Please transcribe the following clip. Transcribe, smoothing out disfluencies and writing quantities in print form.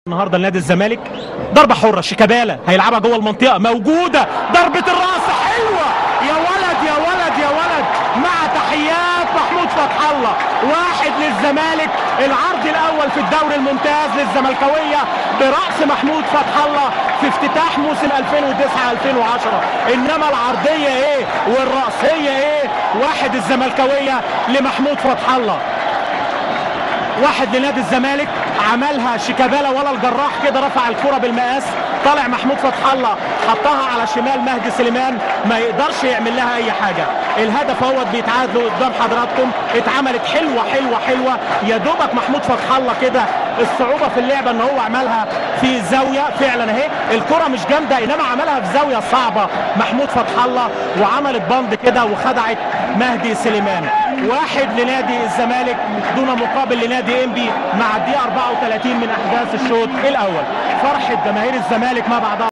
النهارده لنادي الزمالك ضربه حره، شيكابالا هيلعبها جوه المنطقه، موجوده ضربه الراس حلوه، يا ولد يا ولد يا ولد، مع تحيات محمود فتح الله. واحد للزمالك، العرض الاول في الدوري الممتاز للزملكاويه براس محمود فتح الله في افتتاح موسم 2009-2010. انما العرضيه ايه والراسيه ايه؟ واحد الزملكاويه لمحمود فتح الله، واحد لنادي الزمالك. عملها شيكابالا ولا الجراح كده، رفع الكرة بالمقاس، طالع محمود فتح الله حطها على شمال مهدي سليمان، ما يقدرش يعمل لها اي حاجه. الهدف اهوت بيتعادلوا قدام حضراتكم، اتعملت حلوه حلوه حلوه، يا دوبك محمود فتح الله كده الصعوبه في اللعبه ان هو عملها في الزاويه فعلا اهي، الكرة مش جامده انما عملها في زاويه صعبه محمود فتح الله، وعملت بند كده وخدعت مهدي سليمان. واحد لنادي الزمالك دون مقابل لنادي انبي مع الدقيقه 34 من احداث الشوط الاول. فرحه جماهير الزمالك ما بعدها.